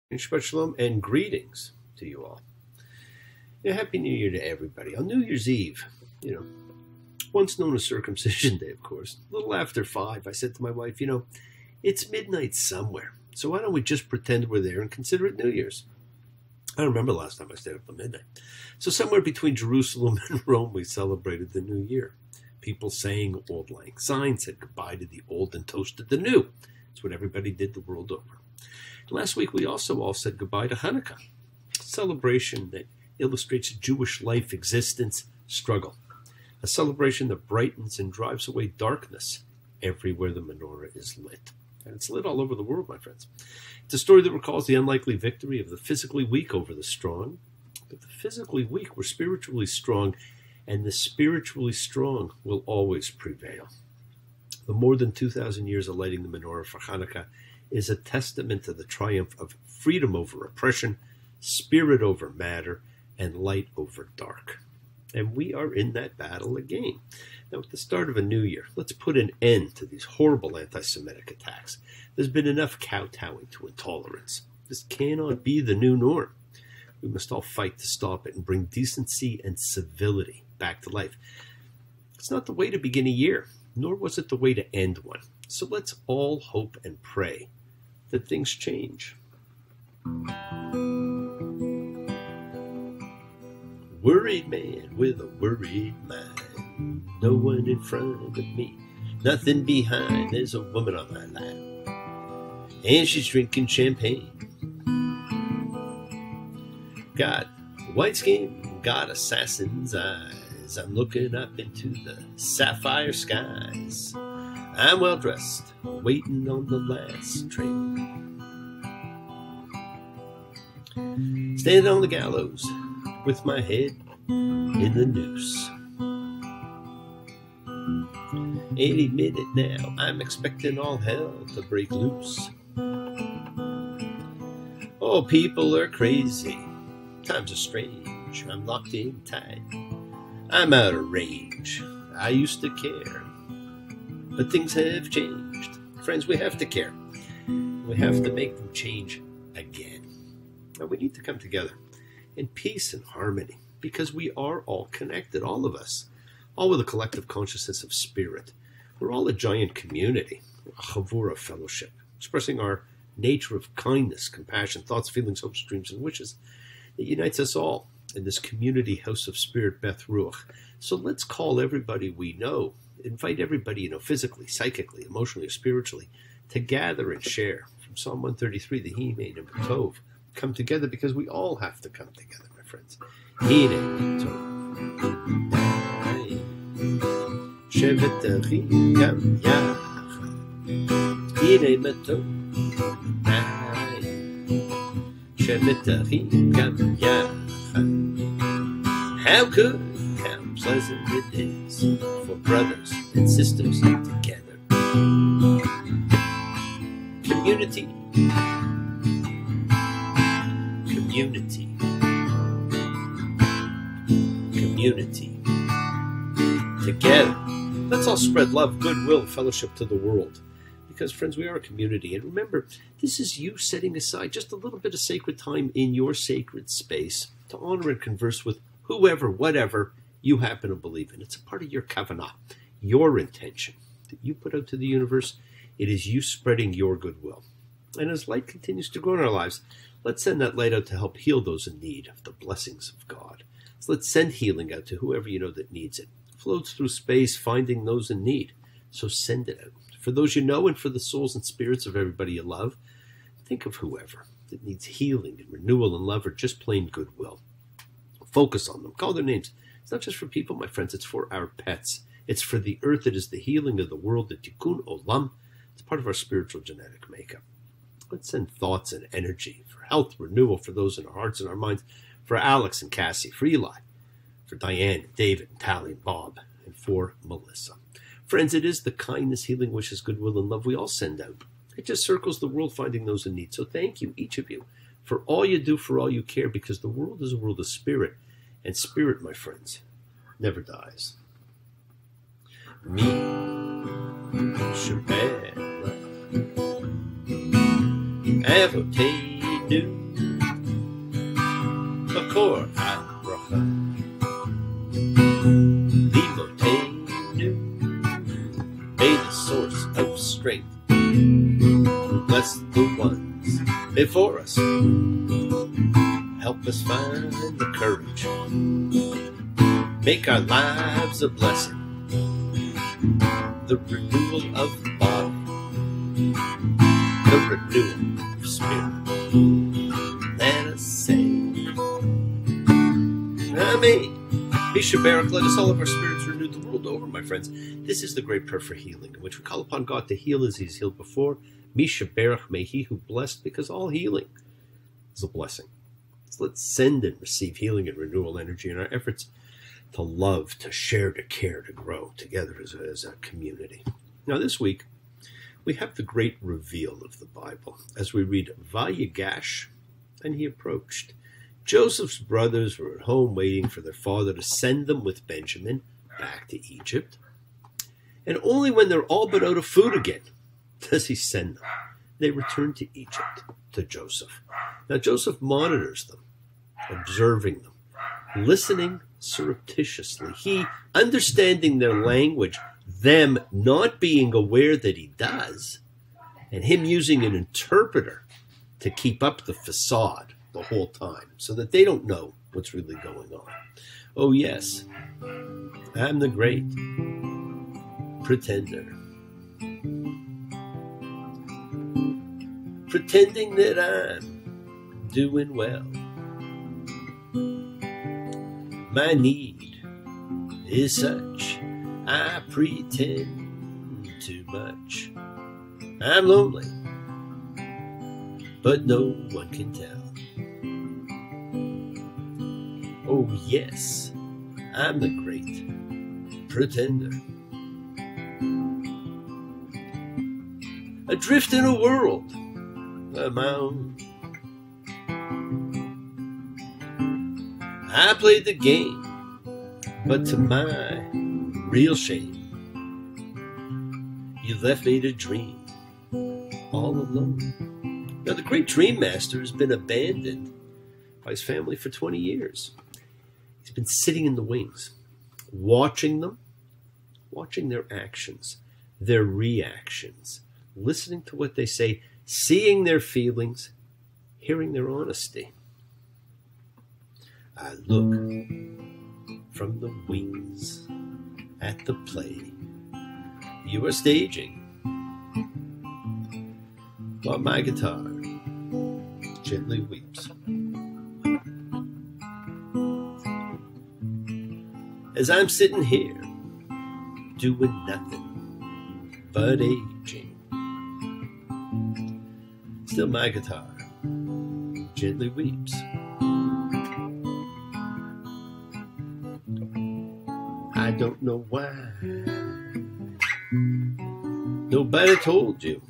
And Shabbat Shalom and greetings to you all. Happy New Year to everybody. On New Year's Eve, once known as Circumcision Day, of course, a little after 5, I said to my wife, it's midnight somewhere, so why don't we just pretend we're there and consider it New Year's? I don't remember the last time I stayed up till midnight. So somewhere between Jerusalem and Rome, we celebrated the New Year. People sang Auld Lang Syne, said goodbye to the old and toasted the new. It's what everybody did the world over. Last week, we also all said goodbye to Hanukkah, a celebration that illustrates Jewish life, existence, struggle, a celebration that brightens and drives away darkness everywhere the menorah is lit. And it's lit all over the world, my friends. It's a story that recalls the unlikely victory of the physically weak over the strong, but the physically weak were spiritually strong, and the spiritually strong will always prevail. The more than 2,000 years of lighting the menorah for Hanukkah is a testament to the triumph of freedom over oppression, spirit over matter, and light over dark. And we are in that battle again. Now, at the start of a new year, let's put an end to these horrible anti-Semitic attacks. There's been enough kowtowing to intolerance. This cannot be the new norm. We must all fight to stop it and bring decency and civility back to life. It's not the way to begin a year, nor was it the way to end one. So let's all hope and pray that things change. Worried man with a worried mind. No one in front of me, nothing behind. There's a woman on my lap, and she's drinking champagne. Got white skin, got assassin's eyes. I'm looking up into the sapphire skies. I'm well dressed, waiting on the last train. Standing on the gallows with my head in the noose. Any minute now, I'm expecting all hell to break loose. Oh, people are crazy. Times are strange. I'm locked in tight. I'm out of range. I used to care, but things have changed. Friends, we have to care. We have to make them change again. Now, we need to come together in peace and harmony because we are all connected, all of us, all with a collective consciousness of spirit. We're all a giant community, a chavura fellowship, expressing our nature of kindness, compassion, thoughts, feelings, hopes, dreams, and wishes that unites us all in this community house of spirit, Beth Ruach. So let's call everybody we know, invite everybody, physically, psychically, emotionally, spiritually, to gather and share. From Psalm 133, the He-Main and Tov, come together because we all have to come together, my friends. He-Main Tov. Shevet Achim Gam Yachad. He-Main Tov. Shevet Achim Gam Yachad. How good, how pleasant it is for brothers and sisters together. Community. Community. Community. Together. Let's all spread love, goodwill, and fellowship to the world. Because, friends, we are a community. And remember, this is you setting aside just a little bit of sacred time in your sacred space to honor and converse with whoever, whatever you happen to believe in. It's a part of your kavanah, your intention that you put out to the universe. It is you spreading your goodwill. And as light continues to grow in our lives, let's send that light out to help heal those in need of the blessings of God. So let's send healing out to whoever you know that needs it. It floats through space, finding those in need. So send it out. For those you know and for the souls and spirits of everybody you love, think of whoever that needs healing and renewal and love or just plain goodwill. Focus on them. Call their names. It's not just for people, my friends. It's for our pets. It's for the earth. It is the healing of the world, the tikkun olam. It's part of our spiritual genetic makeup. Let's send thoughts and energy for health, renewal for those in our hearts and our minds, for Alex and Cassie, for Eli, for Diane, and David, and Tally, and Bob, and for Melissa. Friends, it is the kindness, healing, wishes, goodwill, and love we all send out. It just circles the world finding those in need. So thank you, each of you, for all you do, for all you care, because the world is a world of spirit. And spirit, my friends, never dies. Me, Shabbat, Avoteinu, renew. Makor ha-bracha, limotenu. May the source of strength bless the ones before us. Help us find the courage. Make our lives a blessing. The renewal of body. The renewal of spirit. Let us sing. Amen. Misha Barak, let us all of our spirits renewed the world over, my friends. This is the great prayer for healing, in which we call upon God to heal as He's healed before. Misha Barak, may He who blessed, because all healing is a blessing. So let's send and receive healing and renewal energy in our efforts to love, to share, to care, to grow together as a community. Now this week, we have the great reveal of the Bible as we read Vayigash, and he approached. Joseph's brothers were at home waiting for their father to send them with Benjamin back to Egypt. And only when they're all but out of food again does he send them. They return to Egypt, to Joseph. Now Joseph monitors them, observing them, listening surreptitiously. He, understanding their language, them not being aware that he does, and him using an interpreter to keep up the facade the whole time so that they don't know what's really going on. Oh yes, I'm the great pretender. Pretending that I'm doing well. My need is such, I pretend too much. I'm lonely, but no one can tell. Oh yes, I'm the great pretender. Adrift in a world of my own. I played the game, but to my real shame, you left me to dream all alone. Now the great dream master has been abandoned by his family for 20 years. He's been sitting in the wings, watching them, watching their actions, their reactions, listening to what they say, seeing their feelings, hearing their honesty. I look from the wings at the play you are staging, while my guitar gently weeps. As I'm sitting here, doing nothing but aging, still my guitar gently weeps. I don't know why nobody told you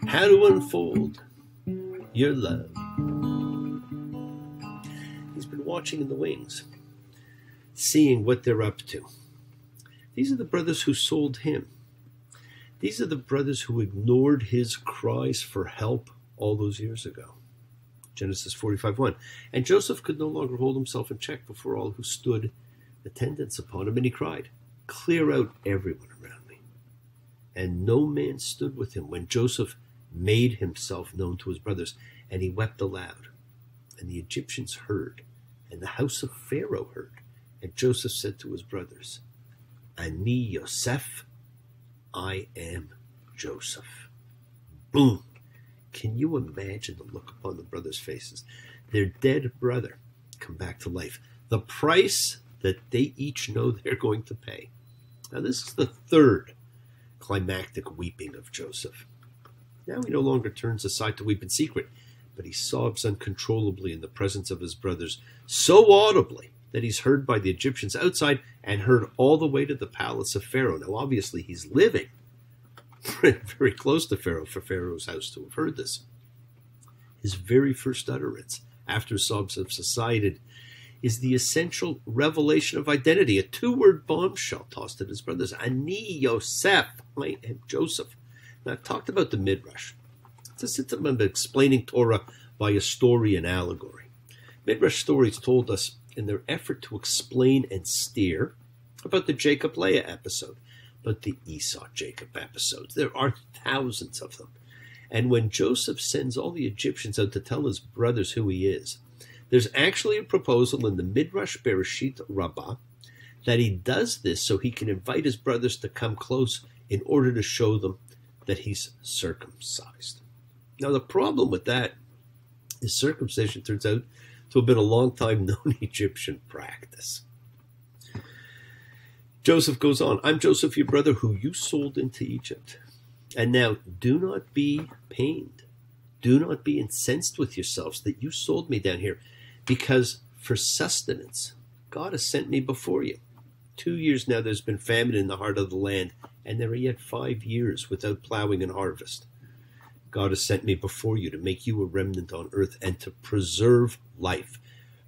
how to unfold your love. He's been watching in the wings, seeing what they're up to. These are the brothers who sold him. These are the brothers who ignored his cries for help all those years ago. Genesis 45:1. And Joseph could no longer hold himself in check before all who stood attendance upon him, and he cried, "Clear out everyone around me." And no man stood with him when Joseph made himself known to his brothers, and he wept aloud. And the Egyptians heard, and the house of Pharaoh heard. And Joseph said to his brothers, Ani Yosef, I am Joseph. Boom. Can you imagine the look upon the brothers' faces? Their dead brother come back to life. The price that they each know they're going to pay. Now this is the third climactic weeping of Joseph. Now he no longer turns aside to weep in secret, but he sobs uncontrollably in the presence of his brothers, so audibly that he's heard by the Egyptians outside and heard all the way to the palace of Pharaoh. Now obviously he's living very close to Pharaoh for Pharaoh's house to have heard this. His very first utterance after sobs have subsided is the essential revelation of identity, a two-word bombshell tossed at his brothers. Ani Yosef, I am Joseph. Now I've talked about the Midrash It's a system of explaining Torah by a story and allegory. Midrash stories told us in their effort to explain and steer about the Jacob-Leah episode, but the Esau-Jacob episodes. There are thousands of them. And when Joseph sends all the Egyptians out to tell his brothers who he is, there's actually a proposal in the Midrash Bereshit Rabbi that he does this so he can invite his brothers to come close in order to show them that he's circumcised. Now, the problem with that is circumcision turns out to have been a long time known Egyptian practice. Joseph goes on, I'm Joseph, your brother, who you sold into Egypt. And now do not be pained. Do not be incensed with yourselves that you sold me down here, because for sustenance, God has sent me before you. 2 years now there's been famine in the heart of the land, and there are yet 5 years without plowing and harvest. God has sent me before you to make you a remnant on earth and to preserve life,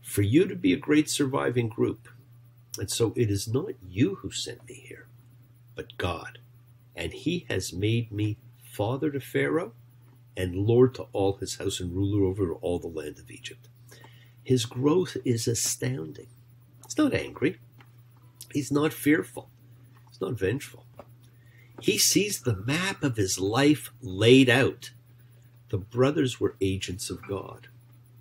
for you to be a great surviving group. And so it is not you who sent me here, but God. And he has made me father to Pharaoh and lord to all his house and ruler over all the land of Egypt. His growth is astounding. He's not angry. He's not fearful. He's not vengeful. He sees the map of his life laid out. The brothers were agents of God.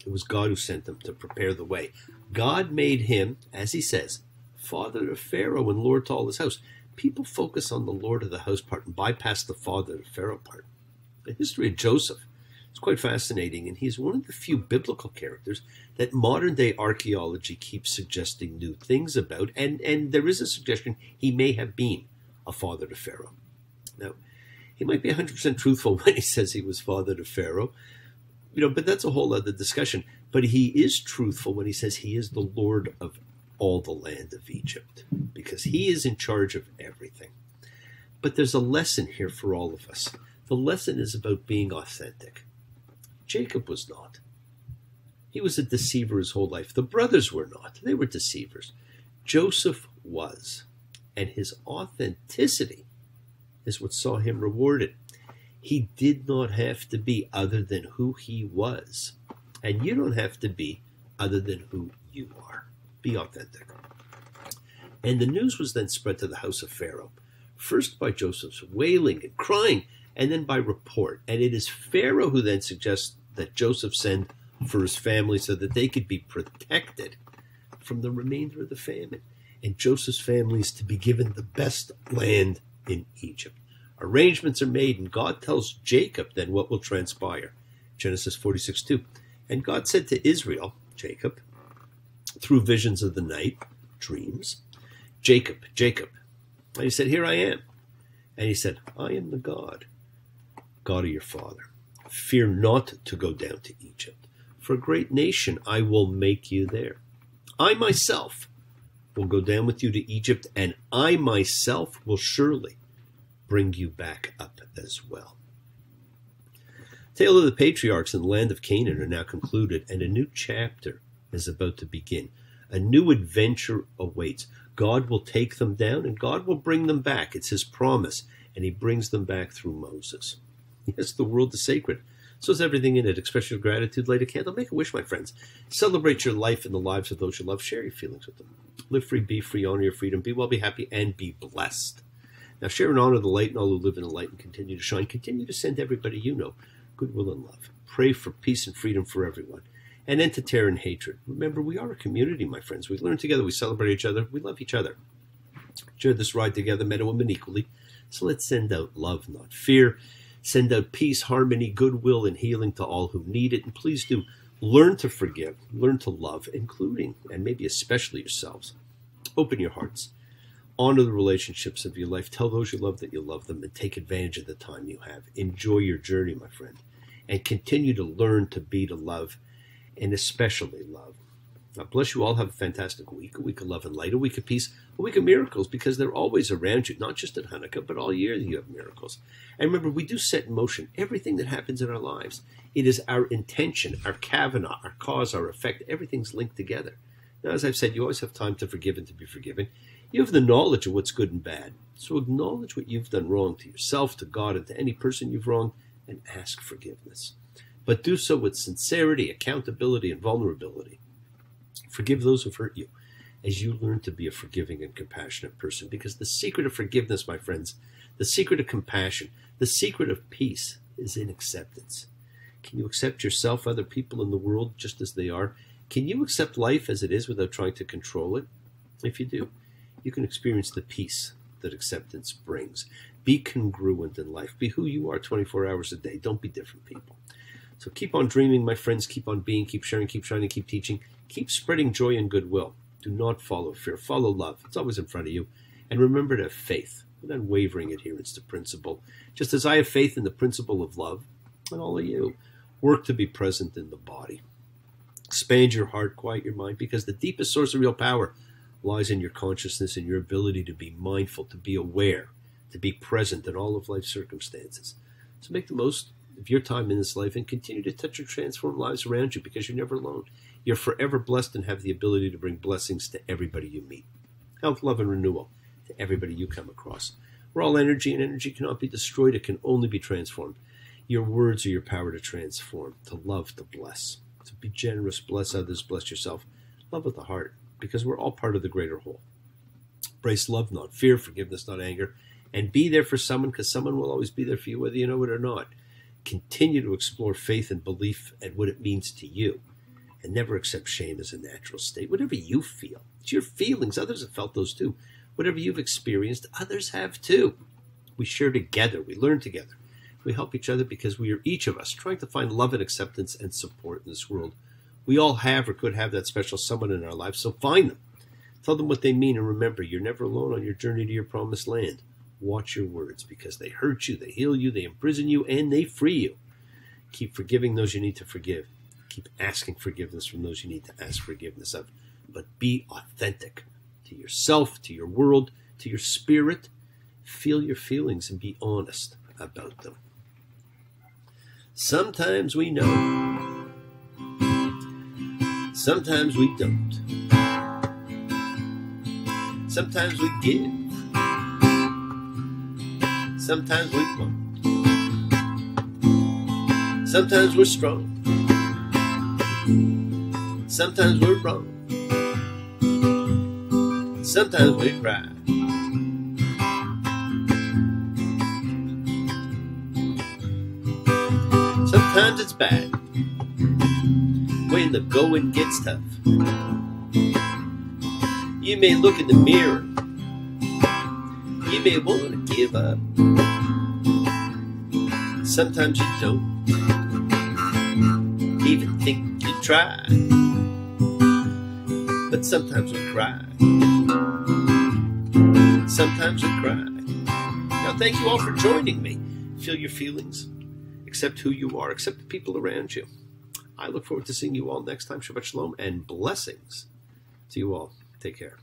It was God who sent them to prepare the way. God made him, as he says, father to Pharaoh and lord to all his house. People focus on the lord of the house part and bypass the father to Pharaoh part. The history of Joseph is quite fascinating, and he's one of the few biblical characters that modern-day archaeology keeps suggesting new things about, and there is a suggestion he may have been a father to Pharaoh. Now, he might be 100% truthful when he says he was father to Pharaoh, but that's a whole other discussion. But he is truthful when he says he is the Lord of all the land of Egypt, because he is in charge of everything. But there's a lesson here for all of us. The lesson is about being authentic. Jacob was not. He was a deceiver his whole life. The brothers were not. They were deceivers. Joseph was. And his authenticity is what saw him rewarded. He did not have to be other than who he was. And you don't have to be other than who you are. Be authentic. And the news was then spread to the house of Pharaoh, first by Joseph's wailing and crying, and then by report. And it is Pharaoh who then suggests that Joseph send for his family so that they could be protected from the remainder of the famine. And Joseph's family is to be given the best land in Egypt. Arrangements are made, and God tells Jacob then what will transpire. Genesis 46:2. And God said to Israel, Jacob, through visions of the night, dreams, Jacob, Jacob. And he said, here I am. And he said, I am the God of your father. Fear not to go down to Egypt, for a great nation I will make you there. I myself will go down with you to Egypt, and I myself will surely bring you back up as well. Tale of the patriarchs in the land of Canaan are now concluded, and a new chapter is about to begin. A new adventure awaits. God will take them down, and God will bring them back. It's his promise, and he brings them back through Moses. Yes, the world is sacred. So is everything in it. Express your gratitude, light a candle, make a wish, my friends. Celebrate your life and the lives of those you love. Share your feelings with them. Live free, be free, honor your freedom. Be well, be happy, and be blessed. Now share and honor the light and all who live in the light and continue to shine. Continue to send everybody you know goodwill and love. Pray for peace and freedom for everyone. And end to terror and hatred. Remember, we are a community, my friends. We learn together, we celebrate each other, we love each other. Share this ride together, men and women equally. So let's send out love, not fear. Send out peace, harmony, goodwill, and healing to all who need it. And please do learn to forgive, learn to love, including, and maybe especially yourselves. Open your hearts. Honor the relationships of your life. Tell those you love that you love them, and take advantage of the time you have. Enjoy your journey, my friend. And continue to learn to be, to love, and especially love. God bless you all. Have a fantastic week. A week of love and light, a week of peace, a week of miracles, because they're always around you, not just at Hanukkah, but all year you have miracles. And remember, we do set in motion everything that happens in our lives. It is our intention, our kavanah, our cause, our effect. Everything's linked together. Now, as I've said, you always have time to forgive and to be forgiven. You have the knowledge of what's good and bad. So acknowledge what you've done wrong to yourself, to God, and to any person you've wronged. and ask forgiveness. But do so with sincerity, accountability, and vulnerability. Forgive those who've hurt you as you learn to be a forgiving and compassionate person. Because the secret of forgiveness, my friends, the secret of compassion, the secret of peace is in acceptance. Can you accept yourself, other people in the world just as they are? Can you accept life as it is without trying to control it? If you do, you can experience the peace that acceptance brings. Be congruent in life. Be who you are 24 hours a day. Don't be different people. So keep on dreaming, my friends. Keep on being, keep sharing, keep shining, keep teaching. Keep spreading joy and goodwill. Do not follow fear. Follow love. It's always in front of you. And remember to have faith with unwavering adherence to principle. Just as I have faith in the principle of love, and all of you, work to be present in the body. Expand your heart, quiet your mind, because the deepest source of real power lies in your consciousness and your ability to be mindful, to be aware, to be present in all of life's circumstances. So make the most of your time in this life and continue to touch and transform lives around you, because you're never alone. You're forever blessed and have the ability to bring blessings to everybody you meet. Health, love, and renewal to everybody you come across. We're all energy, and energy cannot be destroyed. It can only be transformed. Your words are your power to transform, to love, to bless. So be generous, bless others, bless yourself. Love with the heart, because we're all part of the greater whole. Embrace love, not fear, forgiveness, not anger, and be there for someone, because someone will always be there for you, whether you know it or not. Continue to explore faith and belief and what it means to you, and never accept shame as a natural state. Whatever you feel, it's your feelings. Others have felt those too. Whatever you've experienced, others have too. We share together. We learn together. We help each other because we are, each of us, trying to find love and acceptance and support in this world. We all have or could have that special someone in our lives, so find them. Tell them what they mean, and remember, you're never alone on your journey to your promised land. Watch your words, because they hurt you, they heal you, they imprison you, and they free you. Keep forgiving those you need to forgive. Keep asking forgiveness from those you need to ask forgiveness of. But be authentic to yourself, to your world, to your spirit. Feel your feelings and be honest about them. Sometimes we know. Sometimes we don't. Sometimes we give. Sometimes we won't. Sometimes we're strong. Sometimes we're wrong. Sometimes we cry. Sometimes it's bad when the going gets tough. You may look in the mirror. You may want to give up. Sometimes you don't even think you try. But sometimes we cry. Sometimes we cry. Now thank you all for joining me. Feel your feelings. Accept who you are. Accept the people around you. I look forward to seeing you all next time. Shabbat Shalom and blessings to you all. Take care.